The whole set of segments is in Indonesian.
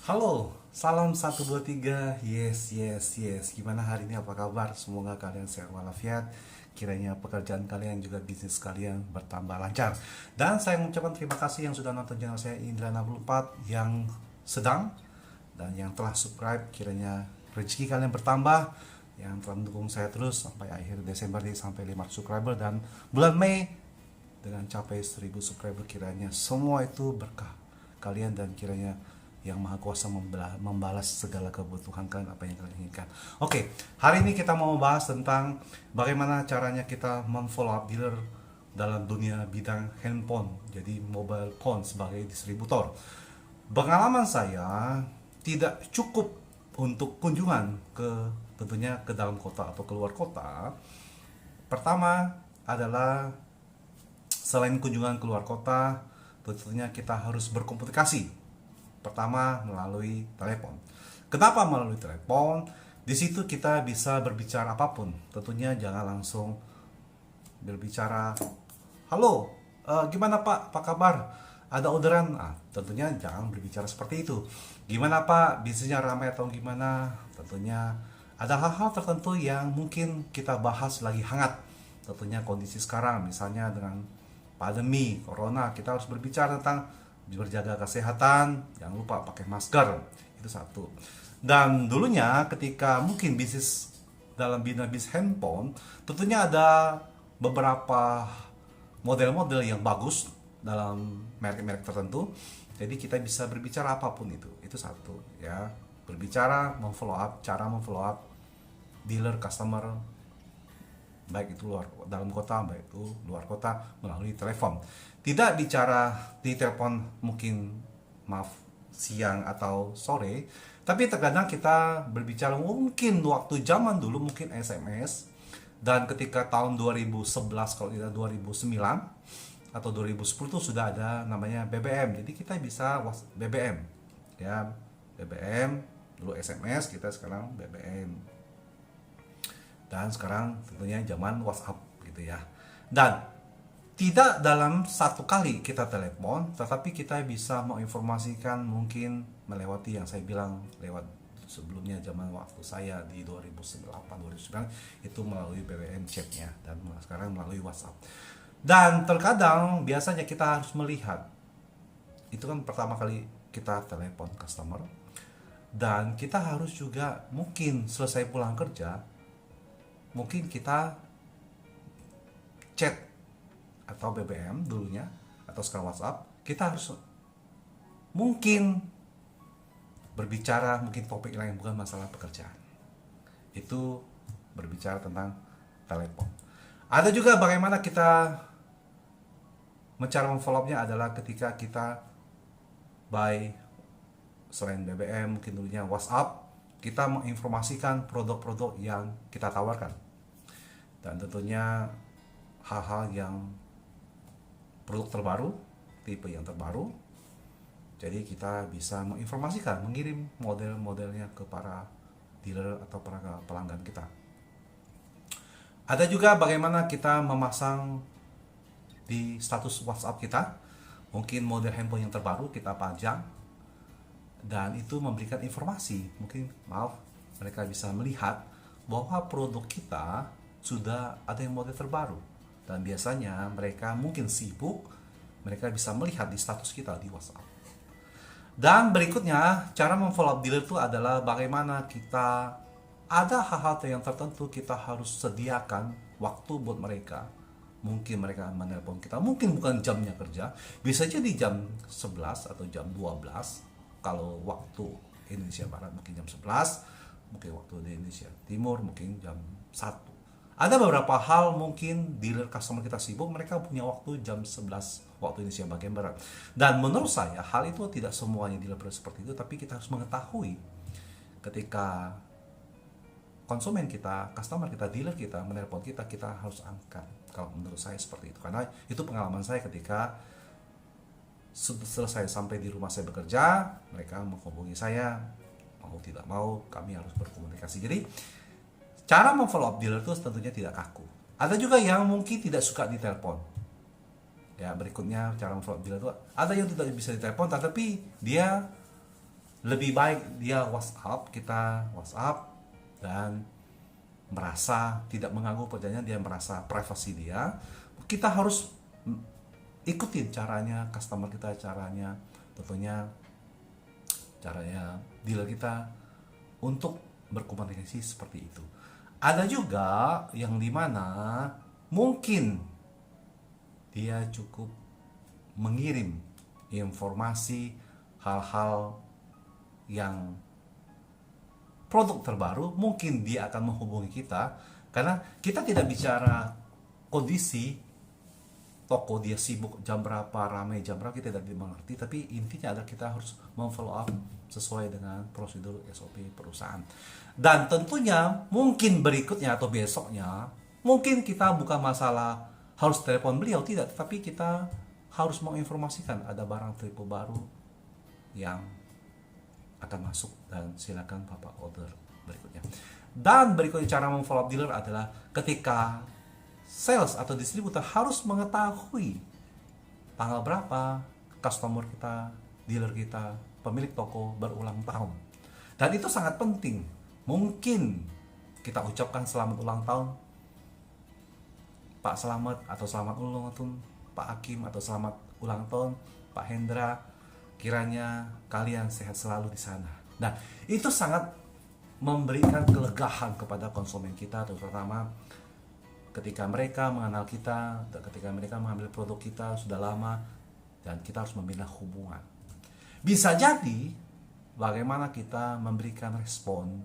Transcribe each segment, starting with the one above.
Halo, salam 123. Yes, yes, yes. Gimana hari ini, apa kabar? Semoga kalian sehat walafiat. Kiranya pekerjaan kalian juga bisnis kalian bertambah lancar. Dan saya mengucapkan terima kasih yang sudah nonton channel saya Indra 64, yang sedang dan yang telah subscribe. Kiranya rezeki kalian bertambah, yang telah mendukung saya terus sampai akhir Desember ini, sampai 500 subscriber, dan bulan Mei dengan capai 1000 subscriber. Kiranya semua itu berkah kalian, dan kiranya yang Maha Kuasa membalas segala kebutuhan kalian, apa yang kalian inginkan. Oke, hari ini kita mau membahas tentang bagaimana caranya kita memfollow up dealer dalam dunia bidang handphone, jadi mobile phone sebagai distributor. Pengalaman saya tidak cukup untuk kunjungan ke, tentunya ke dalam kota atau keluar kota. Pertama adalah, selain kunjungan keluar kota, tentunya kita harus berkomunikasi. Pertama, melalui telepon. Kenapa melalui telepon? Di situ kita bisa berbicara apapun. Tentunya jangan langsung berbicara, halo, gimana Pak, apa kabar? Ada orderan? Tentunya jangan berbicara seperti itu. Gimana Pak, bisnisnya ramai atau gimana? Tentunya ada hal-hal tertentu yang mungkin kita bahas lagi hangat. Tentunya kondisi sekarang, misalnya dengan pandemi, corona, kita harus berbicara tentang berjaga kesehatan, jangan lupa pakai masker, itu satu. Dan dulunya ketika mungkin bisnis dalam bidang bisnis handphone, tentunya ada beberapa model-model yang bagus dalam merek-merek tertentu, jadi kita bisa berbicara apapun itu satu ya. Berbicara, memfollow up, cara memfollow up dealer, customer, baik itu dalam kota, baik itu luar kota, melalui telepon. Tidak bicara di telepon, mungkin maaf siang atau sore, tapi terkadang kita berbicara mungkin waktu zaman dulu mungkin SMS. Dan ketika tahun 2011, kalau tidak 2009 atau 2010 itu sudah ada namanya BBM. Jadi kita bisa BBM ya, BBM dulu SMS, kita sekarang BBM. Dan sekarang tentunya zaman WhatsApp gitu ya. Dan tidak dalam satu kali kita telepon, tetapi kita bisa menginformasikan mungkin melewati yang saya bilang lewat sebelumnya, zaman waktu saya di 2008-2009 itu melalui BBM chatnya, dan sekarang melalui WhatsApp. Dan terkadang biasanya kita harus melihat, itu kan pertama kali kita telepon customer, dan kita harus juga mungkin selesai pulang kerja, mungkin kita chat atau BBM dulunya, atau sekarang WhatsApp, kita harus mungkin berbicara mungkin topik lain, bukan masalah pekerjaan. Itu berbicara tentang telepon. Ada juga bagaimana kita mencara memfollow-up-nya adalah ketika kita by selain BBM, mungkin dulunya WhatsApp, kita menginformasikan produk-produk yang kita tawarkan. Dan tentunya hal-hal yang produk terbaru, tipe yang terbaru. Jadi kita bisa menginformasikan, mengirim model-modelnya ke para dealer atau para pelanggan kita. Ada juga bagaimana kita memasang di status WhatsApp kita, mungkin model handphone yang terbaru kita pajang, dan itu memberikan informasi. Mungkin mereka bisa melihat bahwa produk kita sudah ada yang model terbaru. Dan biasanya mereka mungkin sibuk, mereka bisa melihat di status kita di WhatsApp. Dan berikutnya, cara memfollow up dealer itu adalah bagaimana kita ada hal-hal yang tertentu kita harus sediakan waktu buat mereka. Mungkin mereka menelpon kita, mungkin bukan jamnya kerja, bisa jadi jam 11 atau jam 12. Kalau waktu Indonesia Barat mungkin jam 11, mungkin waktu di Indonesia Timur mungkin jam 1. Ada beberapa hal mungkin dealer customer kita sibuk, mereka punya waktu jam 11 waktu Indonesia bagian Barat. Dan menurut saya hal itu tidak semuanya dealer seperti itu, tapi kita harus mengetahui ketika konsumen kita, customer kita, dealer kita menelpon kita, kita harus angkat. Kalau menurut saya seperti itu, karena itu pengalaman saya ketika selesai sampai di rumah saya bekerja, mereka menghubungi saya, mau tidak mau kami harus berkomunikasi. Jadi cara memfollow up dealer itu tentunya tidak kaku. Ada juga yang mungkin tidak suka ditelepon. Ya, berikutnya cara memfollow up dealer itu ada yang tidak bisa ditelepon, tetapi dia lebih baik dia WhatsApp, kita WhatsApp dan merasa tidak mengganggu pekerjaannya, dia merasa privasi dia. Kita harus ikutin caranya customer kita, caranya tentunya caranya dealer kita untuk berkomunikasi seperti itu. Ada juga yang dimana mungkin dia cukup mengirim informasi hal-hal yang produk terbaru, mungkin dia akan menghubungi kita karena kita tidak bicara kondisi toko dia sibuk jam berapa, ramai jam berapa, kita tidak dimengerti, tapi intinya adalah kita harus memfollow up sesuai dengan prosedur SOP perusahaan. Dan tentunya mungkin berikutnya atau besoknya mungkin kita bukan masalah harus telepon beliau, tidak, tetapi kita harus menginformasikan ada barang triple baru yang akan masuk dan silakan Bapak order berikutnya. Dan berikutnya cara memfollow up dealer adalah ketika sales atau distributor harus mengetahui tanggal berapa customer kita, dealer kita, pemilik toko berulang tahun. Dan itu sangat penting. Mungkin kita ucapkan selamat ulang tahun Pak Selamat, atau selamat ulang tahun Pak Hakim, atau selamat ulang tahun Pak Hendra, kiranya kalian sehat selalu di sana. Nah, itu sangat memberikan kelegaan kepada konsumen kita, terutama ketika mereka mengenal kita, ketika mereka mengambil produk kita sudah lama, dan kita harus membina hubungan. Bisa jadi bagaimana kita memberikan respon,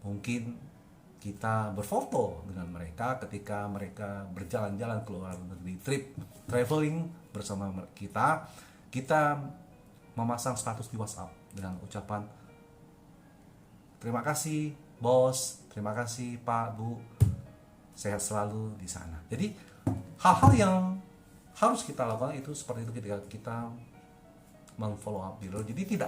mungkin kita berfoto dengan mereka ketika mereka berjalan-jalan ke luar negeri, traveling bersama kita, kita memasang status di WhatsApp dengan ucapan terima kasih bos, terima kasih Pak, Bu, sehat selalu di sana. Jadi hal-hal yang harus kita lakukan itu seperti itu ketika kita memfollow up dealer. Jadi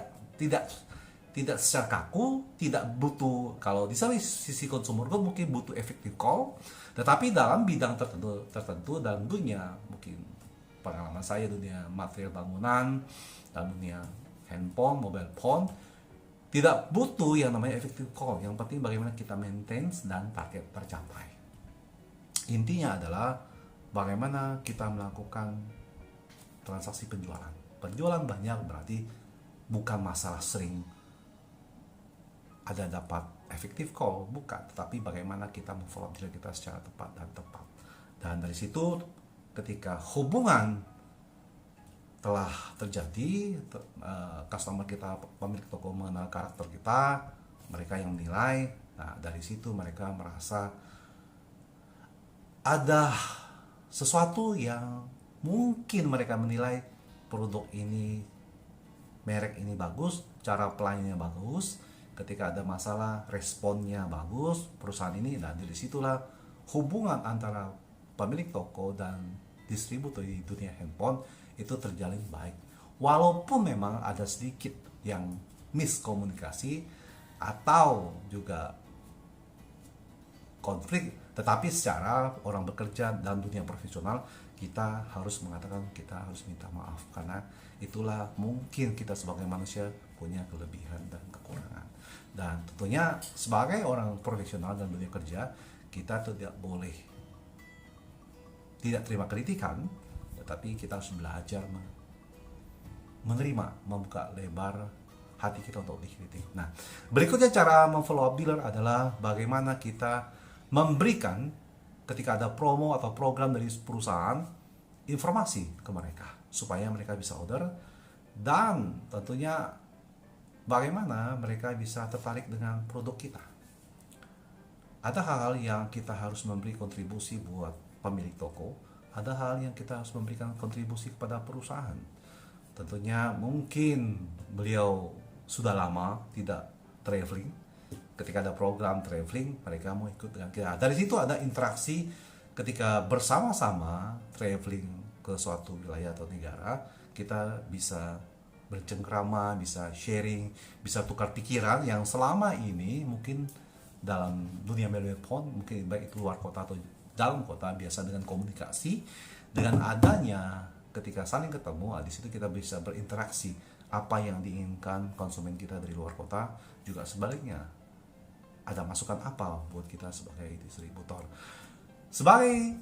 tidak secara kaku, tidak butuh, kalau di sisi consumer good mungkin butuh effective call, tetapi dalam bidang tertentu dalam dunia, mungkin pengalaman saya dunia material bangunan, dalam dunia handphone, mobile phone, tidak butuh yang namanya effective call. Yang penting bagaimana kita maintain dan target tercapai. Intinya adalah bagaimana kita melakukan transaksi penjualan. Penjualan banyak berarti bukan masalah sering ada dapat effective call, bukan, tetapi bagaimana kita memfollow diri kita secara tepat dan tepat. Dan dari situ ketika hubungan telah terjadi, customer kita, pemilik toko mengenal karakter kita, mereka yang menilai, nah dari situ mereka merasa ada sesuatu yang mungkin mereka menilai produk ini, merek ini bagus, cara pelayanannya bagus, ketika ada masalah responnya bagus perusahaan ini. Nah dari situlah hubungan antara pemilik toko dan distributor di dunia handphone itu terjalin baik, walaupun memang ada sedikit yang miskomunikasi atau juga konflik, tetapi secara orang bekerja dalam dunia profesional kita harus mengatakan, kita harus minta maaf, karena itulah mungkin kita sebagai manusia punya kelebihan dan kekurangan. Dan tentunya sebagai orang profesional dalam dunia kerja, kita tidak boleh tidak terima kritikan, tetapi kita harus belajar menerima, membuka lebar hati kita untuk dikritik. Nah, berikutnya cara memfollow up dealer adalah bagaimana kita memberikan ketika ada promo atau program dari perusahaan informasi ke mereka supaya mereka bisa order, dan tentunya bagaimana mereka bisa tertarik dengan produk kita. Ada hal-hal yang kita harus memberi kontribusi buat pemilik toko, ada hal yang kita harus memberikan kontribusi kepada perusahaan. Tentunya mungkin beliau sudah lama tidak traveling, ketika ada program traveling mereka mau ikut dengan kita. Dari situ ada interaksi ketika bersama-sama traveling ke suatu wilayah atau negara, kita bisa bercengkrama, bisa sharing, bisa tukar pikiran yang selama ini mungkin dalam dunia mobile phone, mungkin baik itu luar kota atau dalam kota, biasa dengan komunikasi. Dengan adanya ketika saling ketemu, di situ kita bisa berinteraksi. apa yang diinginkan konsumen kita dari luar kota, juga sebaliknya ada masukan apa buat kita sebagai distributor. Sebagai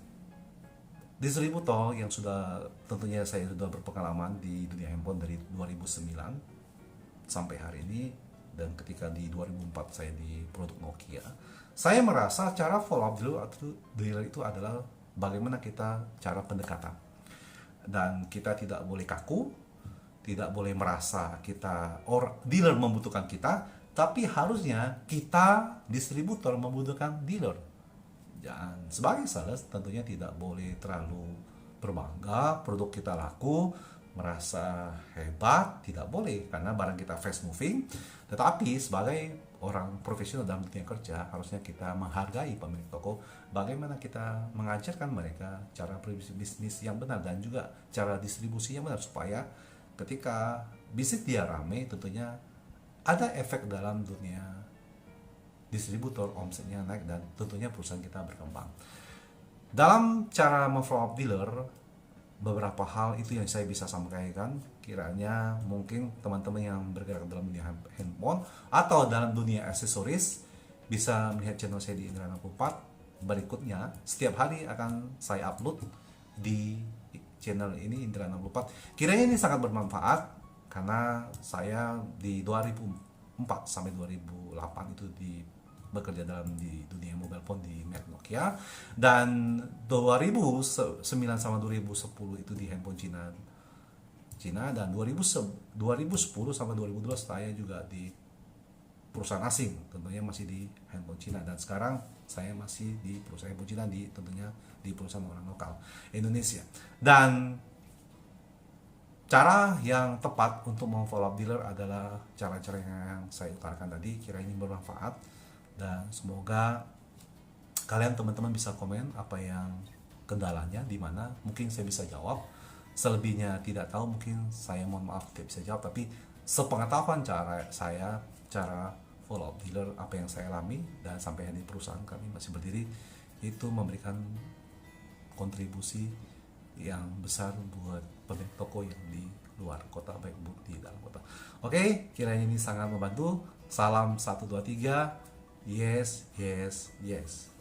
distributor yang sudah, tentunya saya sudah berpengalaman di dunia handphone dari 2009 sampai hari ini, dan ketika di 2004 saya di produk Nokia, saya merasa cara follow up dealer itu adalah bagaimana kita cara pendekatan, dan kita tidak boleh kaku, tidak boleh merasa kita dealer membutuhkan kita, tapi harusnya kita distributor membutuhkan dealer. Dan sebagai sales tentunya tidak boleh terlalu berbangga produk kita laku, merasa hebat, tidak boleh, karena barang kita fast moving. Tetapi sebagai orang profesional dalam dunia kerja, harusnya kita menghargai pemilik toko, bagaimana kita mengajarkan mereka cara bisnis yang benar dan juga cara distribusi yang benar, supaya ketika bisnis dia rame, tentunya ada efek dalam dunia distributor, omsetnya naik, dan tentunya perusahaan kita berkembang. Dalam cara memfollow up dealer, beberapa hal itu yang saya bisa sampaikan. Kiranya mungkin teman-teman yang bergerak dalam dunia handphone atau dalam dunia aksesoris bisa melihat channel saya di Indra 64. Berikutnya setiap hari akan saya upload di channel ini, Indra 64. Kiranya ini sangat bermanfaat, karena saya di 2004 sampai 2008 itu bekerja di dunia mobile phone di merek Nokia, dan 2009 sama 2010 itu di handphone Cina, dan 2010 sama 2012 saya juga di perusahaan asing, tentunya masih di handphone Cina, dan sekarang saya masih di perusahaan handphone Cina, tentunya di perusahaan orang lokal Indonesia. Dan cara yang tepat untuk memfollow up dealer adalah cara-cara yang saya utarakan tadi. Kira ini bermanfaat, dan semoga kalian teman-teman bisa komen apa yang kendalanya di mana, mungkin saya bisa jawab. Selebihnya tidak tahu, mungkin saya mohon maaf tidak bisa jawab, tapi sepengetahuan cara follow up dealer, apa yang saya alami dan sampai di perusahaan kami masih berdiri, itu memberikan kontribusi yang besar buat pemilik toko yang di luar kota, baik di dalam kota. Oke, kiranya ini sangat membantu. Salam 123. Yes, yes, yes.